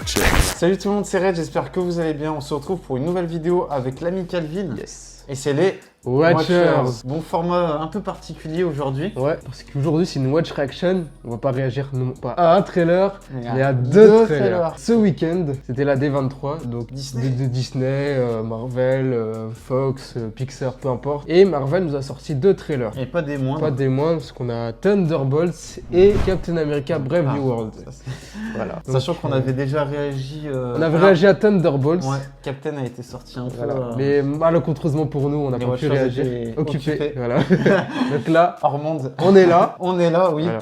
check. Salut tout le monde, c'est Red, j'espère que vous allez bien. On se retrouve pour une nouvelle vidéo avec l'ami Calvin. Yes. Et c'est les Watchers. Bon, format un peu particulier aujourd'hui. Ouais, parce qu'aujourd'hui c'est une watch reaction. On va pas réagir non pas à un trailer, Mais mais à deux deux trailers. trailers. Ce week-end, c'était la D23, donc Disney. de Disney, Marvel, Fox, Pixar, peu importe. Et Marvel nous a sorti deux trailers. Et pas des moindres. Pas des moindres, parce qu'on a Thunderbolts et Captain America Brave New World. Ça, c'est- Voilà. Sachant Donc, qu'on avait déjà réagi. on avait réagi à Thunderbolts. Ouais, Captain a été sorti un peu. Voilà. Mais malencontreusement pour nous, on n'a les pas pu Watchers réagir. étaient Occupé. Voilà. Donc là, hors monde. on est là. On est là, oui, Voilà.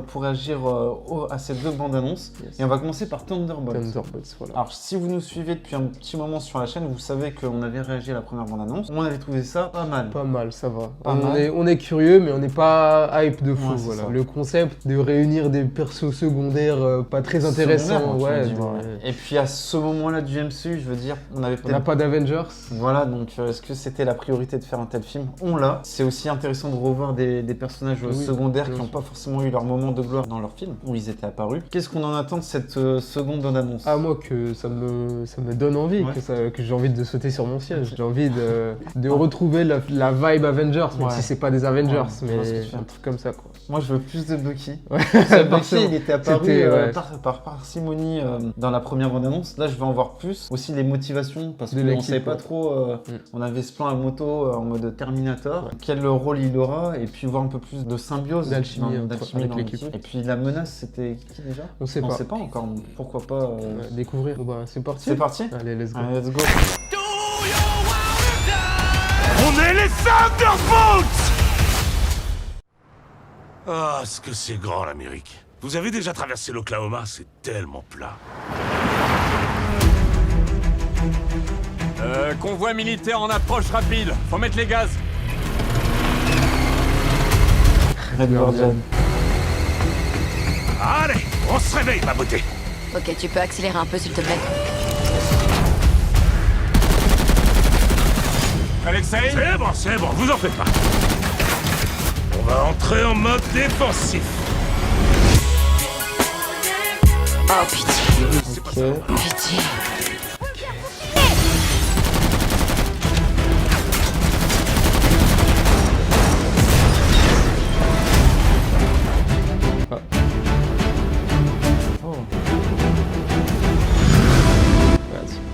pour réagir à ces deux bandes annonces. Yes. Et on va commencer par Thunderbolts. Thunderbolts, voilà. Alors, si vous nous suivez depuis un petit moment sur la chaîne, vous savez qu'on avait réagi à la première bande-annonce. On avait trouvé ça pas mal. Pas mal, ça va. Pas mal. On est curieux, mais on n'est pas hype de fou. Ouais, c'est Voilà. ça. Le concept de réunir des persos secondaires pas très intéressants. Secondaire, Ouais, tu me dis, ouais. Et puis à ce moment-là du MCU, je veux dire, on avait On n'a peut-être. pas d'Avengers. Voilà, donc est-ce que c'était la priorité de faire un tel film? On l'a. C'est aussi intéressant de revoir des personnages Oui, secondaires bien qui n'ont sûr. pas forcément eu leur moment de gloire dans leur film, où ils étaient apparus. Qu'est-ce qu'on en attend de cette seconde bande-annonce? Ah, moi, que ça me donne envie, Ouais. que j'ai envie de sauter sur mon siège. J'ai envie de retrouver la vibe Avengers, même Ouais. si c'est pas des Avengers, Ouais, je vois ce que mais tu veux un dire. truc comme ça, quoi. Moi, je veux plus de Bucky. Ouais, Bucky, forcément. il était apparu C'était, ouais. par parcimonie dans la première bande-annonce. Là, je veux en voir plus. Aussi les motivations, parce De qu'on ne l'équipe, savait pas ouais. trop. On avait ce plan à moto en mode Terminator. Ouais. Quel rôle il aura, et puis voir un peu plus de symbiose D'alchimie dans- avec dans l'équipe. Et puis la menace, c'était qui déjà? On sait On pas. sait pas encore. Pourquoi pas. Ouais, découvrir. Bon, bah, c'est parti. C'est parti? Allez, let's go. Allez, let's go. On est les Thunderbolts! Ah, ce que c'est grand l'Amérique. Vous avez déjà traversé l'Oklahoma, c'est tellement plat. Convoi militaire en approche rapide. Faut mettre les gaz. Red Guardian. Allez, on se réveille, ma beauté. Ok, tu peux accélérer un peu s'il te plaît. Alexei? C'est bon, vous en faites pas. On va entrer en mode défensif. Oh pitié, Ok. pitié.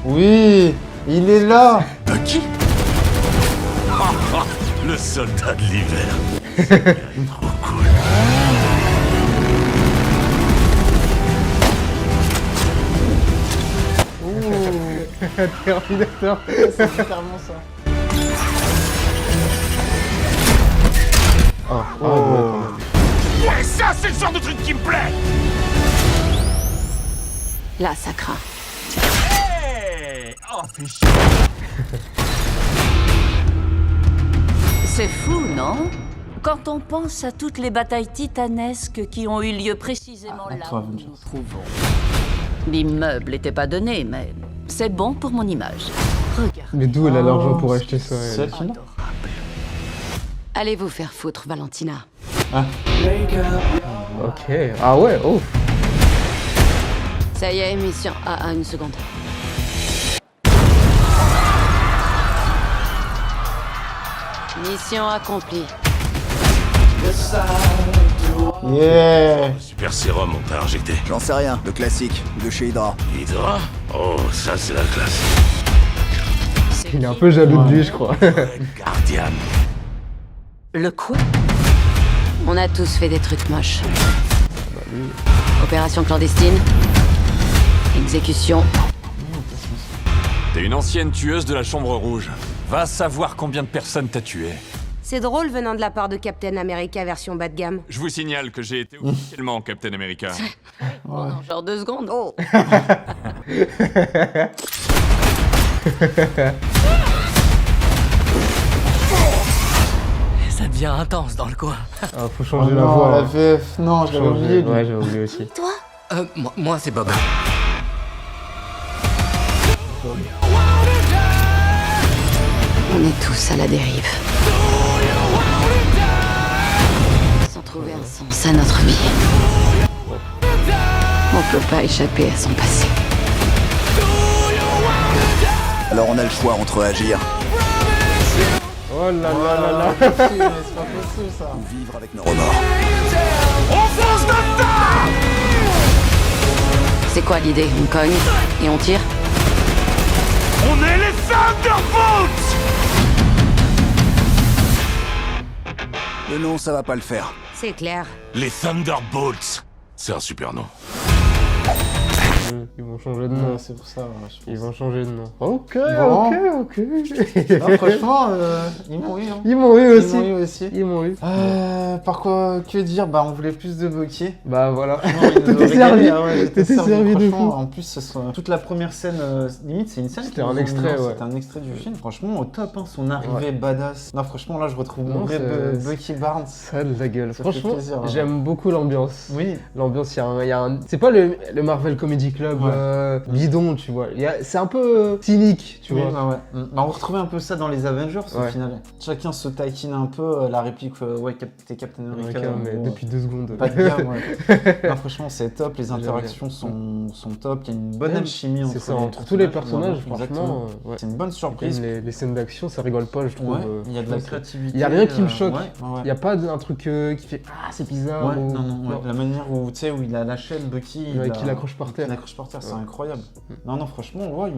Oui, il est là. Bucky? Le soldat de l'hiver. C'est trop cool. Terminator. C'est clairement ça. Oh. Ouais, ça, c'est le genre de truc qui me plaît. Là, ça craint. Hey! Oh, fais chier. C'est fou, non? Quand on pense à toutes les batailles titanesques qui ont eu lieu précisément là toi, où nous Avengers. nous trouvons. L'immeuble n'était pas donné, mais c'est bon pour mon image. Regarde. Mais d'où elle a l'argent pour acheter ça? C'est elle elle qui l'a? Allez vous faire foutre, Valentina. Ok. Ah ouais, oh. Ça y est, mission. Ah, une seconde. Mission accomplie. Yeah. Super sérum, on t'a injecté. J'en sais rien, le classique, de chez Hydra. Hydra? Oh, ça, c'est la classe. Il est un peu jaloux de lui, je crois. Red Guardian. Le quoi? On a tous fait des trucs moches. Opération clandestine. Exécution. T'es une ancienne tueuse de la Chambre Rouge. Va savoir combien de personnes t'as tué. C'est drôle venant de la part de Captain America version bas de gamme. Je vous signale que j'ai été officiellement Captain America. Pendant genre 2 secondes. Oh! Ça devient intense dans le coin. Ah, faut Oh changer la non, voix. la hein. VF, non, je l'avais Changer. oublié. lui. Ouais, j'avais oublié aussi. Moi c'est Bob. On est tous à la dérive. Sans trouver un sens à notre vie. On peut pas échapper à son passé. Alors on a le choix entre agir Oh là là là là. C'est pas possible ça. ou vivre avec nos remords. C'est quoi l'idée? On cogne et on tire? On est les Thunderbolts! Le nom, ça va pas le faire. C'est clair. Les Thunderbolts. C'est un super nom. Ils vont changer de nom. Ouais, c'est pour ça, je pense. Ils vont changer de nom. Ok, Bon. ok. Non, franchement, ils m'ont eu. Hein. Ils m'ont eu aussi. Ils m'ont eu aussi. Ils m'ont eu. Par quoi, que dire? Bah, on voulait plus de Bucky. Bah voilà. T'étais servi. J'étais T'étais servi de franchement. fou. En plus, toute la première scène, limite, c'est une scène. C'était qu'ils un nous ont extrait, mis, hein. ouais. C'était un extrait du film. Franchement, au top, hein, son arrivée Ouais. badass. Non, franchement, là, je retrouve mon Non, vrai c'est- Bucky Barnes. Ça a de la gueule. Ça fait Franchement, plaisir, ouais. j'aime beaucoup l'ambiance. Oui. L'ambiance, il y a un... C'est pas le Marvel Comedy Club Ouais. bidon, tu vois. C'est un peu cynique, tu Oui, vois. ouais. Bah, on retrouvait un peu ça dans les Avengers au Ouais. final. Chacun se taquine un peu, la réplique, ouais, t'es Captain America. Mais bon, depuis 2 secondes. pas de gamme, ouais. Non, franchement, c'est top, les J'aime interactions sont top, il y a une bonne Même, alchimie C'est ça, entre tous les personnages, franchement. Ouais. C'est une bonne surprise. Les scènes d'action, ça rigole pas, je trouve. Ouais, il y a de la Ouais, créativité. Il y a rien qui me choque. Ouais. Il y a pas un truc qui fait ah c'est bizarre. Ouais, ou- non. La manière où, tu sais, où il a la chaîne, Bucky, Ouais, qu'il accroche par terre. Il l'accroche par terre, c'est Ouais. incroyable. Non, franchement, ouais, ils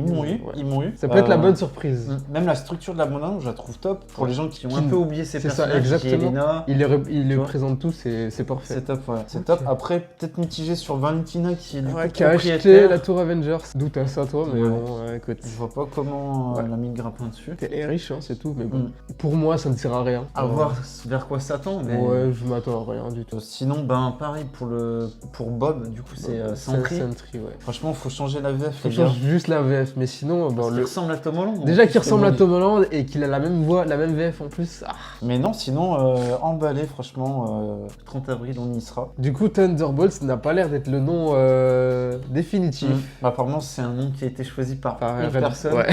m'ont eu, Ouais. ils m'ont eu. Ça peut être la bonne surprise. Même la structure de la bande-annonce, je la trouve top. Pour Ouais. les gens qui ont Qui- un peu oublié ces c'est ça, personnages, exactement. Yelena, Il les vois. présente tous, c'est parfait. c'est top, ouais. C'est Ok. top. Après, peut-être mitigé sur Valentina qui est du coup Qui a acheté propriétaire. la tour Avengers. D'où t'as ça toi, mais Ouais. bon, écoute. Je vois pas comment Ouais. elle a mis le grappin dessus. Elle est riche, hein, c'est tout, mais bon. Mm. Pour moi, ça ne sert à rien. À voir vers quoi s'attend, mais... Ouais, je m'attends à rien du tout. Sinon, ben pareil pour Bob, du coup c'est Sentry. Sentry, ouais. Franchement, faut changer la VF, Faut les gars. changer juste la VF, mais sinon, bon, Parce qu'il le... ressemble à Tom Holland. déjà en qu'il plus, ressemble à Tom Tom Holland et qu'il a la même voix, la même VF en plus. Ah. Mais non, sinon, emballé, franchement, 30 avril, on y sera. Du coup, Thunderbolts n'a pas l'air d'être le nom définitif. Bah, apparemment, c'est un nom qui a été choisi par Par une Red- personne. Ouais.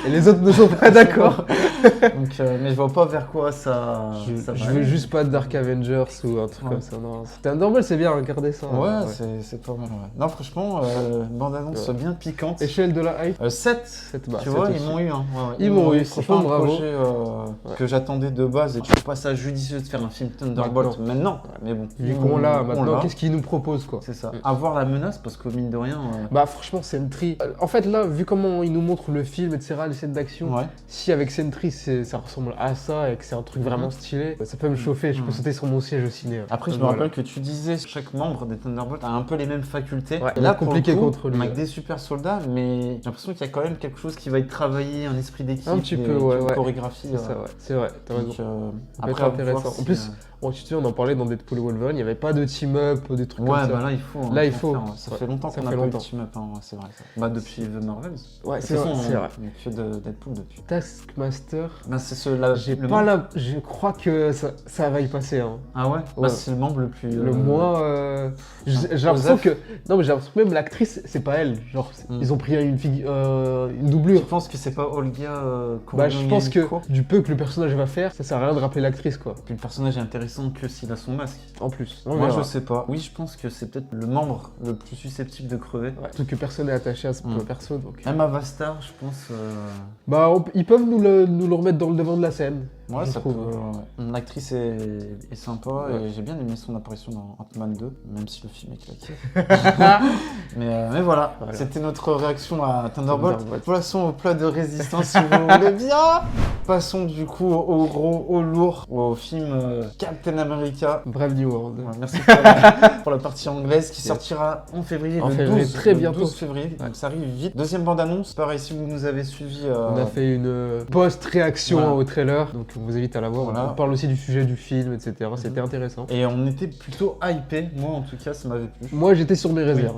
Et les autres ne sont pas d'accord. Donc, mais je vois pas vers quoi ça va Je veux aller. juste pas de Dark Avengers ou un truc Ouais. comme ça. Non. Thunderbolts, c'est bien, regardez ça. Ouais, c'est pas mal, ouais. Non, franchement, bande-annonce Ouais. bien piquante. Échelle de la hype. 7, 7 tu vois, ils m'ont eu. Hein. Ouais, Ils m'ont eu, C'est franchement, pas un bravo. projet que j'attendais de base et je trouve pas ça judicieux de faire un film Thunderbolt maintenant. Mais bon, Vu ils qu'on l'a on maintenant, qu'est-ce qu'ils nous proposent quoi? C'est ça. Mm. Avoir la menace parce que mine de rien. Bah franchement Sentry, en fait là vu comment ils nous montrent le film etc, les scènes d'action, Ouais. si avec Sentry ça ressemble à ça et que c'est un truc vraiment stylé, ça peut me chauffer, je peux sauter sur mon siège au ciné. Après, je me Voilà. rappelle que tu disais chaque membre des Thunderbolts a un peu les mêmes facultés. Ouais, Et là, compliqué pour le coup, contre lui, avec ouais. des super soldats, mais j'ai l'impression qu'il y a quand même quelque chose qui va être travaillé, un esprit d'équipe, Un petit des- peu, ouais, une ouais. chorégraphie. C'est vrai, t'as raison. Donc, Ça peut après, être à voir intéressant. si, En plus, bon, tu te souviens, on en parlait dans Deadpool et Wolverine, il n'y avait pas de team-up ou des trucs ouais, comme ça. bah là, il faut. hein, Là, il faut faut. faire, ouais. Ça Ouais, fait longtemps ça qu'on n'a fait pas eu de longtemps. team-up, hein, ouais, c'est vrai. Ça. Bah, depuis The Marvels. Ouais, De c'est toute vrai, façon, c'est vrai. Il n'y a que de Deadpool depuis. Taskmaster, Ben, c'est le j'ai membre- pas la... Je crois que ça va y passer. Hein. Ah ouais, Ouais. Bah, c'est le membre le plus. Le moins... J'ai l'impression Osef. que... Non mais j'ai l'impression que même l'actrice, c'est pas elle. Genre, ils ont pris une doublure. Je pense que c'est pas Olga Bah je pense que Kurylenko. du peu que le personnage va faire, ça sert à rien de rappeler l'actrice quoi. Puis le personnage est intéressant que s'il a son masque. En plus. Moi, je sais pas. Oui, je pense que c'est peut-être le membre le plus susceptible de crever. Ouais, surtout que personne n'est attaché à ce Mm. perso donc. Même Avastar, je pense. Bah ils peuvent nous le remettre dans le devant de la scène. Ouais, je ça trouve. peut. L'actrice est sympa Ouais. et j'ai bien aimé son apparition dans Ant-Man 2, même si le film est claqué. mais voilà, Voilà. c'était notre réaction à Thunderbolt. Thunderbolt. Passons au plat de résistance si vous voulez bien. Passons du coup au gros, au lourd, au film Captain America. Brave New World. Ouais, merci pour la partie anglaise qui Yes. sortira en février, En le février, 12, très le bientôt. 12 février, donc ça arrive vite. Deuxième bande-annonce, pareil, si vous nous avez suivis. On a fait une post-réaction Voilà. au trailer, donc on vous invite à la voir. Voilà. On parle aussi du sujet du film, etc. C'était intéressant. Et on était plutôt hypé, moi en tout cas, ça m'avait plu. Moi j'étais sur mes Oui, réserves.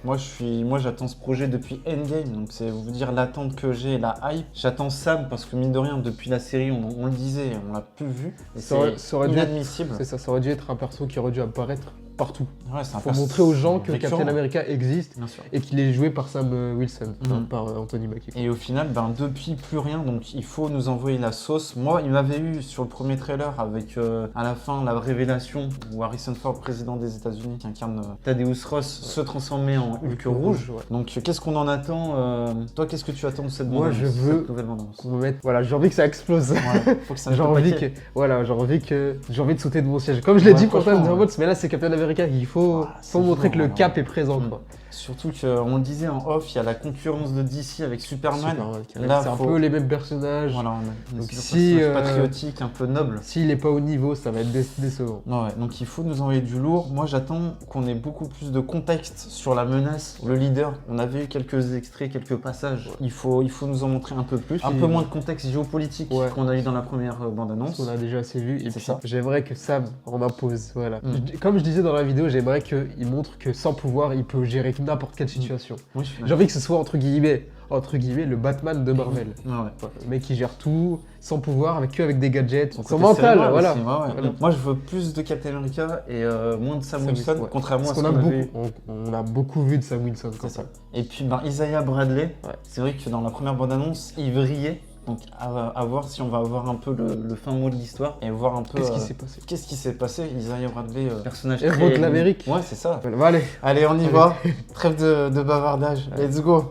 ouais. Moi j'attends ce projet depuis Endgame, donc c'est vous dire l'attente que j'ai, la hype. J'attends Sam parce que mine de rien, depuis la série, on le disait, on l'a plus vu. Et Ça aurait c'est dû être- inadmissible. C'est ça, ça aurait dû être un perso qui aurait dû apparaître partout. Ouais, c'est un Faut montrer aux gens que récurrent. Captain America existe Bien sûr. et qu'il est joué par Sam Wilson, Mhm. par Anthony Mackie. Et au final, depuis plus rien, donc il faut nous envoyer la sauce. Moi, il m'avait eu sur le premier trailer avec à la fin la révélation où Harrison Ford, président des États-Unis, qui incarne Thaddeus Ross, se transformait en Hulk rouge. ouais. Donc qu'est-ce qu'on en attend Toi, qu'est-ce que tu attends de cette Moi, bande-annonce, je veux cette nouvelle bande-annonce? Qu'on me mette... Voilà, j'ai envie que ça explose. Ouais, faut que ça J'ai mette au envie paquet. que, voilà, j'ai envie de sauter de mon siège. Comme je l'ai Ouais, dit pour franchement, Time ouais. mais là c'est Captain America, il faut c'est montrer que le violent, cap ouais. est présent. Quoi. Surtout qu'on le disait en off, il y a la concurrence de DC avec Superman. Là, c'est un faut- peu les mêmes personnages. Voilà, on a Donc des si, personnages patriotiques, un peu nobles. S'il est pas au niveau, ça va être décevant. Ouais, donc il faut nous envoyer du lourd. Moi, j'attends qu'on ait beaucoup plus de contexte sur la menace, le leader. On avait eu quelques extraits, quelques passages. Il faut nous en montrer un peu plus. Un peu moins de contexte géopolitique Ouais. qu'on a eu dans la première bande-annonce. On a déjà assez vu. Et C'est puis, ça. j'aimerais que Sam en impose. Voilà. Comme je disais dans la vidéo, j'aimerais qu'il montre que sans pouvoir, il peut gérer n'importe quelle situation. Oui, je suis J'ai envie que ce soit entre guillemets, le Batman de Marvel. Ouais, ouais. Voilà, le mec qui gère tout, sans pouvoir, avec des gadgets, Son son côté mental, cérébral voilà. aussi, ouais, ouais. Voilà. Moi, je veux plus de Captain America et moins de Sam Wilson, ouais. contrairement Parce à ce qu'on a qu'on beaucoup, avait eu. on a beaucoup vu de Sam Wilson. C'est comme ça. Et puis Isaiah Bradley, Ouais. c'est vrai que dans la première bande-annonce, il brillait. Donc à voir si on va avoir un peu le fin mot de l'histoire et voir un peu Qu'est-ce qui s'est passé? qu'est-ce qui s'est passé. Isaiah Bradley, personnage Héros de l'Amérique. Ouais, c'est ça. Voilà, bah, allez. Allez, on y va. Trêve de bavardage. Let's go.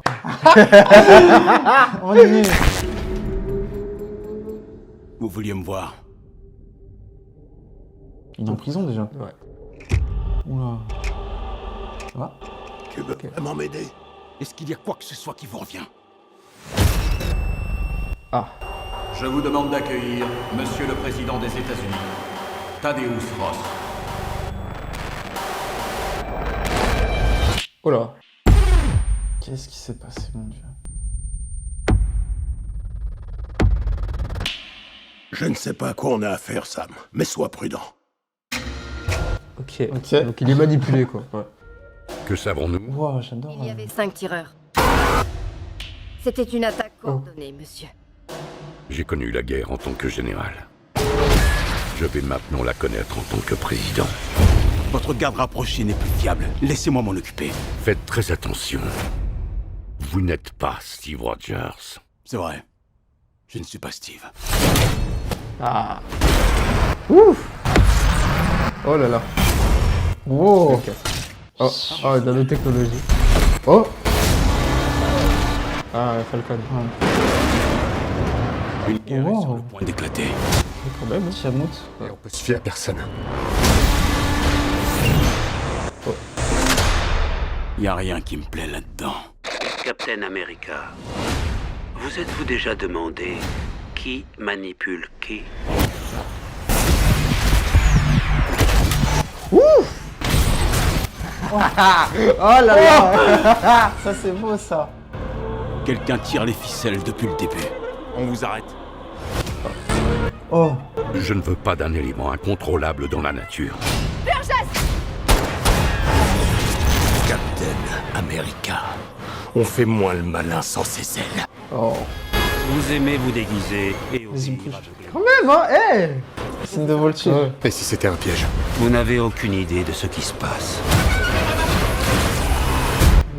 On y est. Vous vouliez me voir. Il est en prison déjà. Ouais. Oula. Ça va? Tu veux vraiment m'aider? Est-ce qu'il y a quoi que ce soit qui vous revient? Ah. Je vous demande d'accueillir Monsieur le Président des États-Unis, Thaddeus Ross. Oh là. Qu'est-ce qui s'est passé, mon Dieu? Je ne sais pas à quoi on a affaire, Sam, mais sois prudent. Ok. Ok. Donc il est manipulé quoi. Ouais. Que savons-nous? Wow, j'adore. Il y avait 5 tireurs. C'était une attaque coordonnée, monsieur. J'ai connu la guerre en tant que général. Je vais maintenant la connaître en tant que président. Votre garde rapprochée n'est plus fiable. Laissez-moi m'en occuper. Faites très attention. Vous n'êtes pas Steve Rogers. C'est vrai. Je ne suis pas Steve. Ah. Ouf. Oh là là. Wow. Ok. Oh, nanotechnologie. Oh. Ah, Falcon. Une guerre est sur Wow. le point d'éclater. Quand même. Hein. Tiamout. Et on peut se fier à personne. Y a rien qui me plaît là-dedans. Captain America, vous êtes-vous déjà demandé qui manipule qui? Oh là là. Ça, c'est beau, ça. Quelqu'un tire les ficelles depuis le début. On vous arrête. Oh. Je ne veux pas d'un élément incontrôlable dans la nature. Captain America. On fait moins le malin sans ses ailes. Oh. Vous aimez vous déguiser et Vas-y, obéir bouge. aveuglément. Quand même, hein. Hey. Signe de voltige. Ouais. Et si c'était un piège? Vous n'avez aucune idée de ce qui se passe.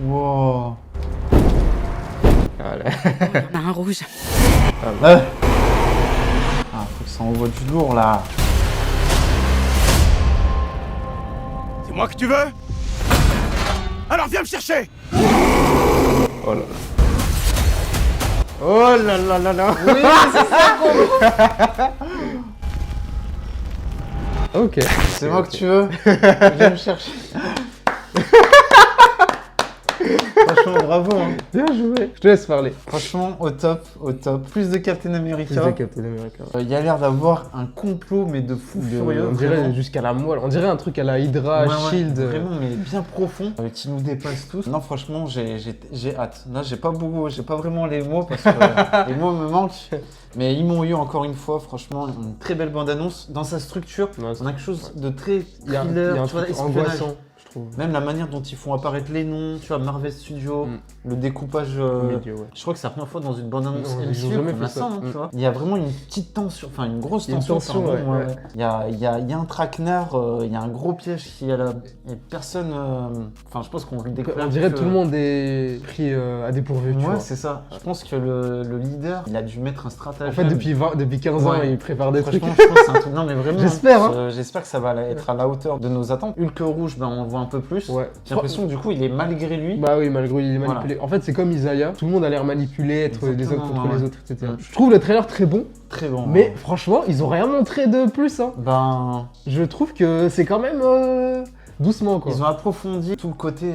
Wow. Voilà. On a un rouge. Ah, faut que ça envoie du lourd, là. C'est moi que tu veux? Alors viens me chercher! Oh là là. Oh là là là là. Oui, c'est ça. Ok. C'est moi que tu veux. Viens me chercher. Franchement, bravo. Hein. Bien joué. Je te laisse parler. Franchement, au top, au top. Plus de Captain America. Plus de Captain America. Il y a l'air d'avoir un complot, mais de fou furieux. On dirait vraiment. jusqu'à la moelle. On dirait un truc à la Hydra, Ouais, ouais, Shield. Vraiment, mais bien profond, qui nous dépasse tous. Non, franchement, j'ai hâte. Là, j'ai pas vraiment les mots parce que les mots me manquent. Mais ils m'ont eu encore une fois, franchement, une très belle bande-annonce. Dans sa structure, Ouais, on a quelque chose de très Il y a thriller, un tu vois, truc espionnage. angoissant. Je trouve. Même la manière dont ils font apparaître les noms, tu vois, Marvel Studios, le découpage. Milieu, ouais. Je crois que c'est la première fois dans une bande-annonce Non, ils ont MCU jamais qu'on a fait ça, ça. hein, tu vois. Il y a vraiment une petite tension, enfin une grosse Il y a une tension. tension, pardon, ouais. Il y a un traquenard, il y a un gros piège qui est là. Et personne. Enfin, je pense qu'on le découvre. On dirait que tout le monde est pris à dépourvu, tu Ouais, vois. c'est ça. Je pense que le leader, il a dû mettre un stratagème. En fait, depuis 15 ans, il prépare des trucs. Franchement, je pense que c'est un truc. Non, mais vraiment. J'espère, hein. J'espère que ça va être à la hauteur de nos attentes. Hulk rouge, ben, on voit un peu plus. Ouais. J'ai l'impression que du coup, il est malgré lui. Bah oui, malgré il est Voilà. manipulé. En fait, c'est comme Isaiah. Tout le monde a l'air manipulé, être les autres Exactement, contre les ouais. autres, etc. Je trouve le trailer très bon. Très bon. Mais ouais. franchement, ils ont rien montré de plus. Hein. Ben. Je trouve que c'est quand même doucement, quoi. Ils ont approfondi tout le côté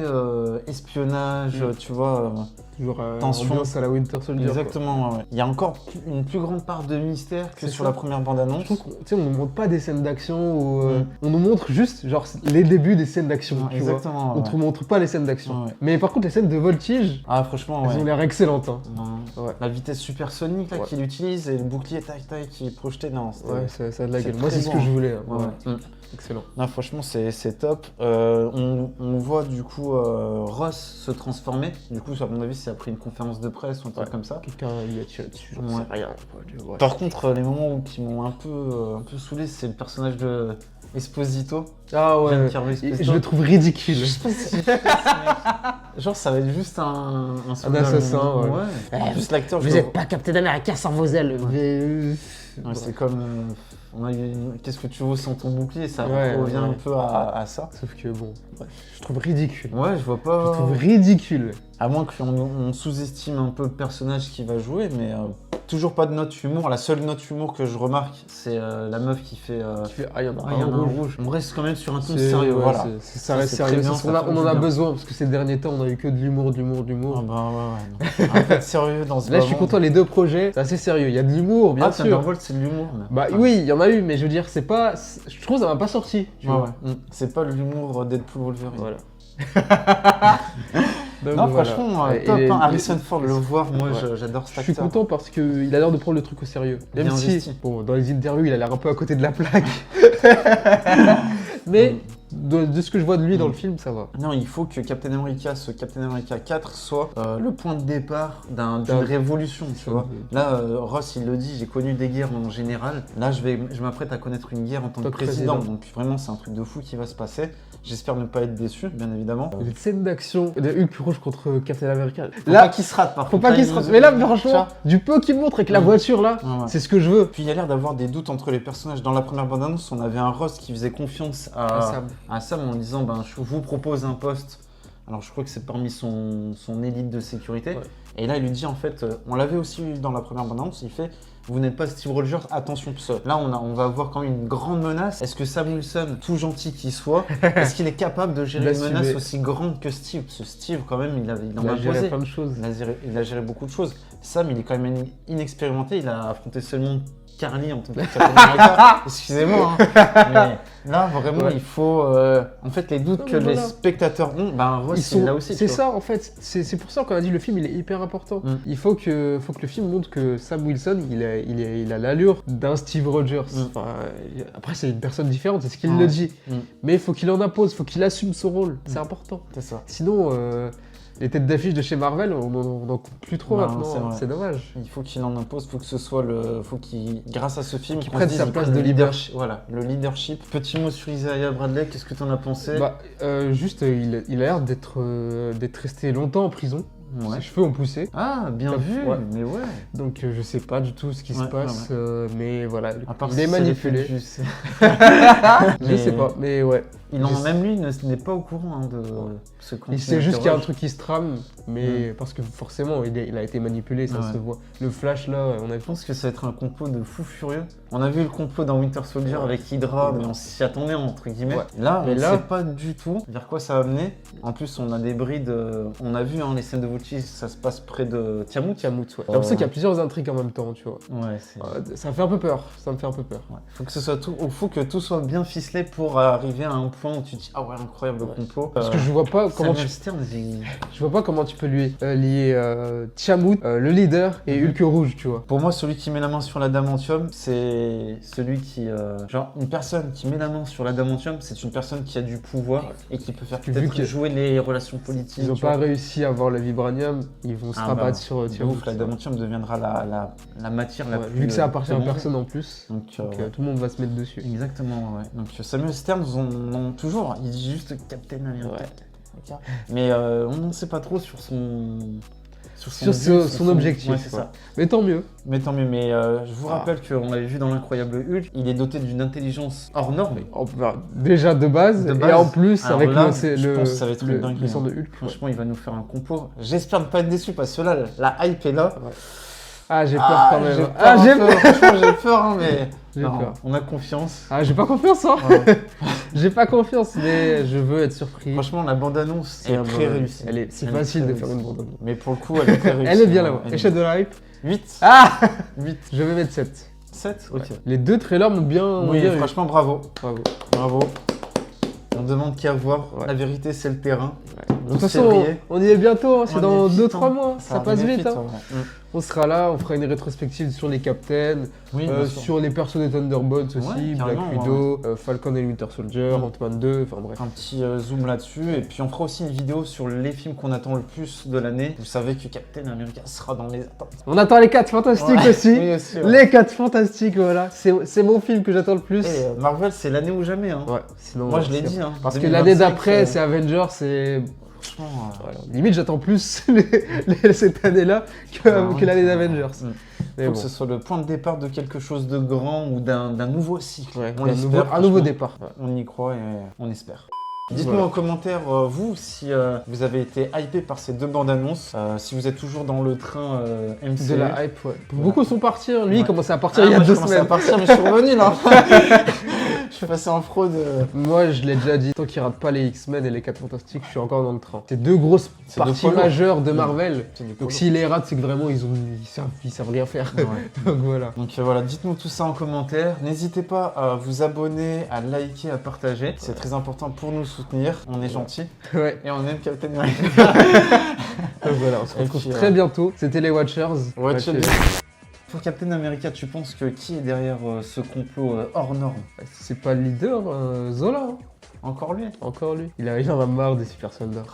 espionnage, tu vois. Toujours tension. ambiance à la Winter Soldier. Exactement, ouais. Il y a encore une plus grande part de mystère que C'est sur ça. la première bande-annonce. Je trouve qu'on ne nous montre pas des scènes d'action ou on nous montre juste genre les débuts des scènes d'action. Ouais, tu vois. exactement. On ouais. te montre pas les scènes d'action. Ouais. Mais par contre, les scènes de voltige, Ah, franchement, elles ouais. ont l'air excellentes. Hein. Ouais. Ouais. La vitesse supersonique là Ouais. qu'il utilise et le bouclier tac qui est projeté, non. Ouais, ça a de la c'est gueule. Moi, très c'est ce bon, que hein. je voulais. Hein. Ouais, ouais. Excellent. Non, franchement, c'est top. On voit du coup Ross se transformer. Du coup, à mon avis, c'est après une conférence de presse ou un truc comme ça. Quelqu'un lui a tiré dessus, j'en Ouais. sais rien. Quoi, tu vois. Par contre, les moments qui m'ont un peu saoulé, c'est le personnage de Esposito. Ah ouais, Giancarlo Esposito. je le trouve ridicule. Je sais pas si genre, ça va être juste un soldat, assassin, ouais. Juste l'acteur. Vous êtes pas Captain America sans vos ailes. Ouais, c'est comme. On a eu qu'est-ce que tu veux sans ton bouclier, ça Ouais, revient ouais. un peu à ça. Sauf que bon, bref, je trouve ridicule. Ouais, je vois Je pas. trouve ridicule. À moins qu'on sous-estime un peu le personnage qui va jouer, mais toujours pas de note humour. La seule note humour que je remarque, c'est la meuf qui fait. Ah, il y en a il y en a un un rouge. rouge. On reste quand même sur un ton C'est- sérieux, ouais, voilà. ça reste c'est sérieux. très bien, C'est ce ça qu'on fait on en du a bien. besoin parce que ces derniers temps, on a eu que de l'humour. Ah bah ouais. Un peu de sérieux dans ce Là, je suis moment. content, les deux projets, c'est assez sérieux. Il y a de l'humour, bien Ah, sûr. Thunderbolt, c'est de l'humour. mais- Bah enfin, oui, il y en a eu, mais je veux dire, c'est pas. Je trouve que ça m'a pas sorti. Tu Ouais, vois. ouais. C'est pas l'humour Deadpool Wolverine. Voilà. Non, Donc, voilà. franchement, Ouais, top. et les- Harrison Ford, le voir, moi, Ouais. j'adore cet Je suis acteur. content parce qu'il a l'air de prendre le truc au sérieux. Même Bien si, investi. bon, dans les interviews, il a l'air un peu à côté de la plaque. Mais de ce que je vois de lui dans le film, ça va. Non, il faut que Captain America, ce Captain America 4, soit le point de départ d'une D'un- révolution, tu vois. Là, Ross, il le dit, j'ai connu des guerres en général. Là, je m'apprête à connaître une guerre en tant que président. Donc vraiment, c'est un truc de fou qui va se passer. J'espère ne pas être déçu, bien évidemment. Les scènes d'action de Hulk rouge contre Captain America. Faut Là, pas qu'il se rate, par faut contre. pas Là, qu'il il se nous- rate. Mais là, franchement, Tiens. du peu qu'il montre avec la voiture là, Ouais, ouais. c'est ce que je veux. Puis il y a l'air d'avoir des doutes entre les personnages. Dans la première bande-annonce, on avait un Ross qui faisait confiance à Sam en disant ben, je vous propose un poste. Alors je crois que c'est parmi son élite de sécurité. Ouais. Et là, il lui dit en fait, on l'avait aussi eu dans la première bande-annonce, il fait vous n'êtes pas Steve Rogers, attention pseudo. Là, on va avoir quand même une grande menace. Est-ce que Sam Wilson, tout gentil qu'il soit, est-ce qu'il est capable de gérer une D'assumer. menace aussi grande que Steve? Parce que Steve, quand même, il en Il a a géré posé. plein de choses. Il a géré beaucoup de choses. Sam, il est quand même inexpérimenté. Il a affronté seulement Carly en tant que Captain America. Excusez-moi. Hein. Mais là, vraiment, Ouais. il faut. En fait, les doutes Non, que mais les voilà. spectateurs ont, ben, Ross, Ils sont... là aussi. C'est tu vois. ça en fait, c'est pour ça qu'on a dit le film il est hyper important. Mm. Il faut que le film montre que Sam Wilson il a l'allure d'un Steve Rogers. Enfin, après c'est une personne différente, c'est ce qu'il Ouais. le dit. Mm. Mais il faut qu'il en impose, il faut qu'il assume son rôle, c'est important. C'est ça. Sinon, les têtes d'affiche de chez Marvel, on n'en coupe plus trop Non, maintenant, c'est vrai. c'est dommage. Il faut qu'il en impose, faut que ce soit faut qu'il, grâce à ce film, Qu'il qu'on prenne se dise, sa il place prenne de le leader. Voilà, le leadership. Petit mot sur Isaiah Bradley, qu'est-ce que t'en as pensé? Bah, juste, il a l'air d'être resté longtemps en prison. Ouais. Ses cheveux ont poussé. Ah, bien vu, Ouais. mais ouais. Donc je sais pas du tout ce qui se Ouais, passe, ouais, mais voilà, À part il si est c'est manipulé. l'effet du- c'est- Je sais pas, mais ouais. Même lui n'est pas au courant de ce qu'on Il sait juste qu'il y a un truc qui se trame, mais parce que forcément il a été manipulé, ça Ouais. se voit. Le flash là, on a Je pense que ça va être un complot de fous furieux. On a vu le complot dans Winter Soldier avec Hydra, mais on s'y attendait entre guillemets. Ouais. Là, Mais on ne là- sait pas du tout vers quoi ça va mener. En plus, on a des brides. On a vu les scènes de Volchis, ça se passe près de Tiamut. ouais. J'ai l'impression qu'il y a plusieurs intrigues en même temps, tu vois. Ouais, c'est. Ça me fait un peu peur, ça me fait un peu peur. Ouais. Faut que tout soit bien ficelé pour arriver à un point où tu te dis ah ouais, incroyable complot. Parce que je vois pas comment Samuel Stern, je vois pas comment tu peux lui lier Tiamut, le leader, et Hulk rouge, tu vois. Pour moi, celui qui met la main sur l'adamantium, c'est celui qui genre une personne qui met la main sur l'adamantium, c'est une personne qui a du pouvoir et qui peut faire peut-être jouer les relations politiques. Ils ont pas réussi à avoir le vibranium, ils vont se rabattre sur Tiamut. L'adamantium deviendra la matière la plus. Vu que ça appartient à personne en plus, donc tout le monde va se mettre dessus. Exactement, ouais. Donc Samuel Stern, on toujours, il dit juste Captain America. Ouais. Mais on n'en sait pas trop sur son objectif. Ouais, c'est ça. Mais tant mieux. Mais je vous rappelle qu'on l'avait vu dans l'Incroyable Hulk, il est doté d'une intelligence hors norme. Déjà de base, et en plus avec je pense que ça va être une dinguerie. Le sang de Hulk. Franchement, il va nous faire un complot. J'espère ne pas être déçu parce que là, la hype est là. Ouais. Ah, j'ai peur quand même. J'ai peur. Franchement, j'ai peur, hein, mais peur. On a confiance. Ah, j'ai pas confiance, hein. Ouais. J'ai pas confiance, mais je veux être surpris. Franchement, la bande-annonce est très réussie. C'est facile de faire une bande-annonce. Mais pour le coup, elle est très réussie. Elle est bien là-bas. Échelle de la hype 8. Ah 8. Je vais mettre 7. 7 Ok. Les deux trailers m'ont bien... Oui, franchement, bravo. Bravo. On demande qu'à voir. La vérité, c'est le terrain. De toute façon, on y est bientôt, c'est dans 2-3 mois. Ça passe vite. On sera là, on fera une rétrospective sur les Captains, sur les persos des Thunderbolts aussi, Black Widow, Falcon et Winter Soldier, Ant-Man 2, enfin bref. Un petit zoom là-dessus, et puis on fera aussi une vidéo sur les films qu'on attend le plus de l'année. Vous savez que Captain America sera dans les attentes. On attend les 4 Fantastiques aussi. Oui, aussi les 4 Fantastiques, voilà. C'est mon film que j'attends le plus. Et Marvel, c'est l'année ou jamais. Hein. Ouais, sinon, moi je l'ai dit. Hein. Parce que l'année d'après, c'est Avengers, c'est... Voilà. Limite, j'attends plus cette année-là que l'année d'Avengers. Il faut que ce soit le point de départ de quelque chose de grand ou d'un nouveau cycle. Un nouveau départ. On y croit et on espère. Dites-moi en commentaire, vous, si vous avez été hypé par ces deux bandes annonces, si vous êtes toujours dans le train MCU. De la hype, Beaucoup sont partis, lui il commençait à partir il y a 2 semaines. Je commençais à partir, mais je suis revenu là. Je suis passé en fraude. Moi, je l'ai déjà dit, tant qu'il rate pas les X-Men et les 4 Fantastiques, je suis encore dans le train. C'est deux grosses parties majeures de Marvel. Donc s'ils les ratent, c'est que vraiment ils savent rien faire. Donc voilà. Dites-nous tout ça en commentaire. N'hésitez pas à vous abonner, à liker, à partager. C'est très important pour nous soutenir. On est gentils. Et on aime Captain America. Donc voilà, on se retrouve très bientôt. C'était les Watchers. Pour Captain America, tu penses que qui est derrière ce complot hors norme? C'est pas le leader, Zola. Encore lui? Encore lui. Il en a marre des super soldats.